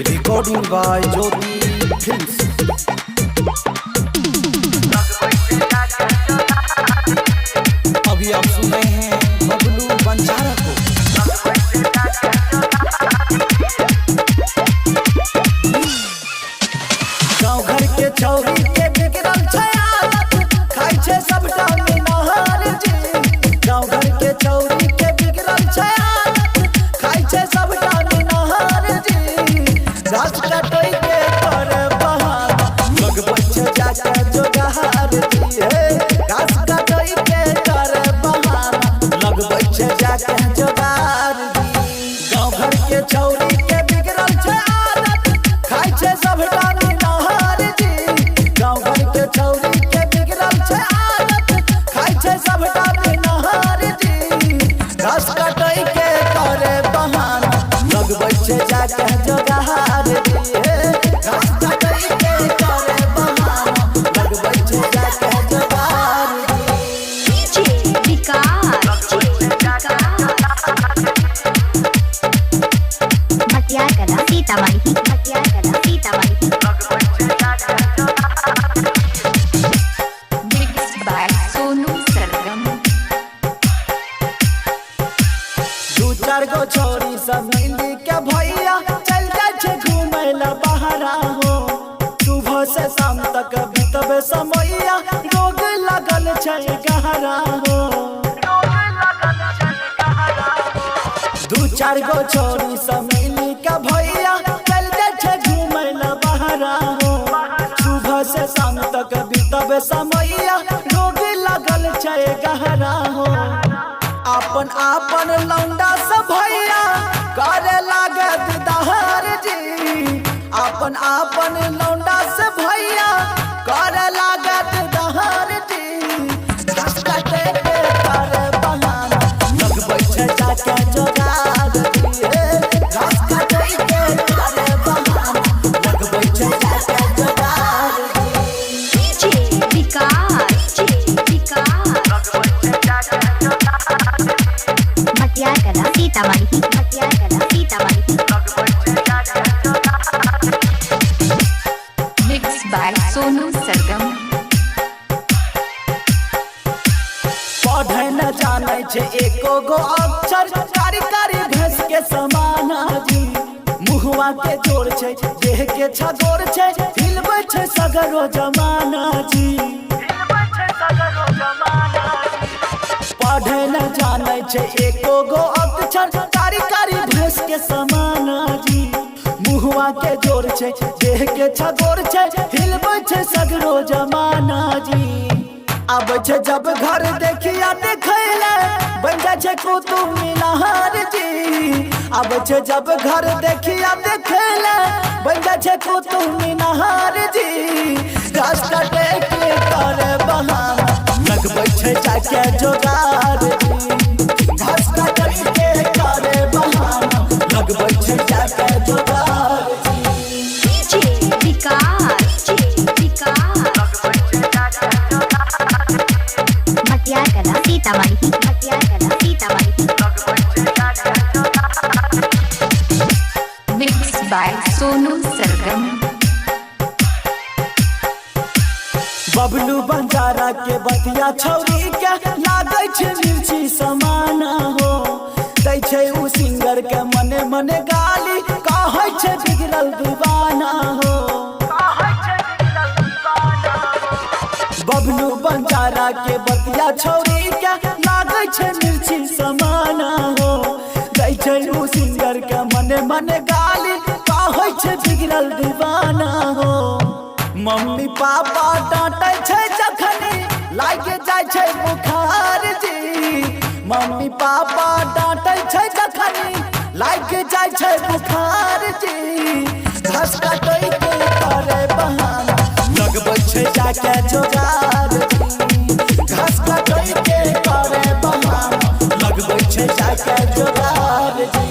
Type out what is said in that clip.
Recording by Jyoti Films. अभी आप सुन रहे हैं बबलू बंजारा को। गाँव घर के चौरी के बिगड़ल छै आदत, खाइ छै सबटा मिनहार जी। गाँव घर के चौरी के बिगड़ल छै आदत, खाइ छै सबटा मिनहार जी। गाछ कटै के कर बहाना, लगबै छै जाके जोगार जी। गाछ कटै के कर बहाना, लगबै छै जाके जोगार जी। गाँव घर के चौरी के बिगड़ल छै आदत, खाइ छै सबटा मिनहार जी। गाँव घर के चौरी के बिगड़ल छै आदत, खाइ छै सबटा मिनहार जी। घास कटै के करे बहाना, लगबै छै जाके जोगार जी। घास कटै के करे बहाना, लगबै छै जाके जोगार जी। भटियार कला सीतामढ़ी, भटियार कला सीतामढ़ी। Mixed by Sonu Sargam. दू चार गो छोरी सब मिली के भैया चल जाय छै घूमै ला बहरा हो। सुबह से शाम तक बीतबे समैया, रोग लगल छै गहरा हो। दू चार गो छोरी सब मिली के भैया चल जाय छै घूमै ला बहरा हो। सुबह से शाम तक बीतबे समैया, रोग लगल छै गहरा हो। आपन आपन लौंडा से भैया करे लागे दीदार जी। आपन आपन लौंडा से भैया करे लागे दीदार जी। घास काटे के करे बहाना, लगबै छै जाके जोगार जी। घास काटे के करे बहाना, लगबै छै जाके जोगार जी। भटियार कला सीतामढ़ी, भटियार कला सीतामढ़ी। Mixed by Sonu Sargam. पढ़े न जाने छै एको गो अक्षर, कारी कारी भैंस के समाना जी। मुहवा के जोड़ छै देह के छगोर छै, हिलबै छै सगरो जमाना जी। पढ़े न जाने छै एको गो अक्षर, कारी कारी भैंस के समाना जी। मुहवा के जोड़ छै देह के छगोर छै, हिलबै छै सगरो जमाना जी। अब छै जब घर देखिया देखैले, बन जाय छै कुतुब मीनार जी। अब छै जब घर देखिया देखैले, बन जाय छै कुतुब मीनार जी। घास काटे के करे बहाना, लगबै छै जाके जोगार जी। घास काटे के करे बहाना, लगबै छै जाके जोगार जी। भटियार कला सीतामढ़ी, भटियार कला सीतामढ़ी। Mixed by Sonu Sargam. बबलू बंजारा के बतिया छौरी के लागै छै मिर्ची समाना हो। दै छै उ सिंगर के मने मने गाली, कहै छै बिगड़ल दीवाना हो। बबलू बंजारा के बतिया छौरी के लागै छै मिर्ची समाना हो। दै छै उ सिंगर के मने मने गाली, कहै छै बिगड़ल दीवाना हो। मम्मी पापा डांटे छै जखनी लागे जाय छै बुखार जी। मम्मी पापा डांटे छै जखनी लागे जाय छै बुखार जी। घास काटै के करे बहाना, लगबै छै जाके जोगार जी। घास काटै के करे बहाना, लगबै छै जाके जोगार जी।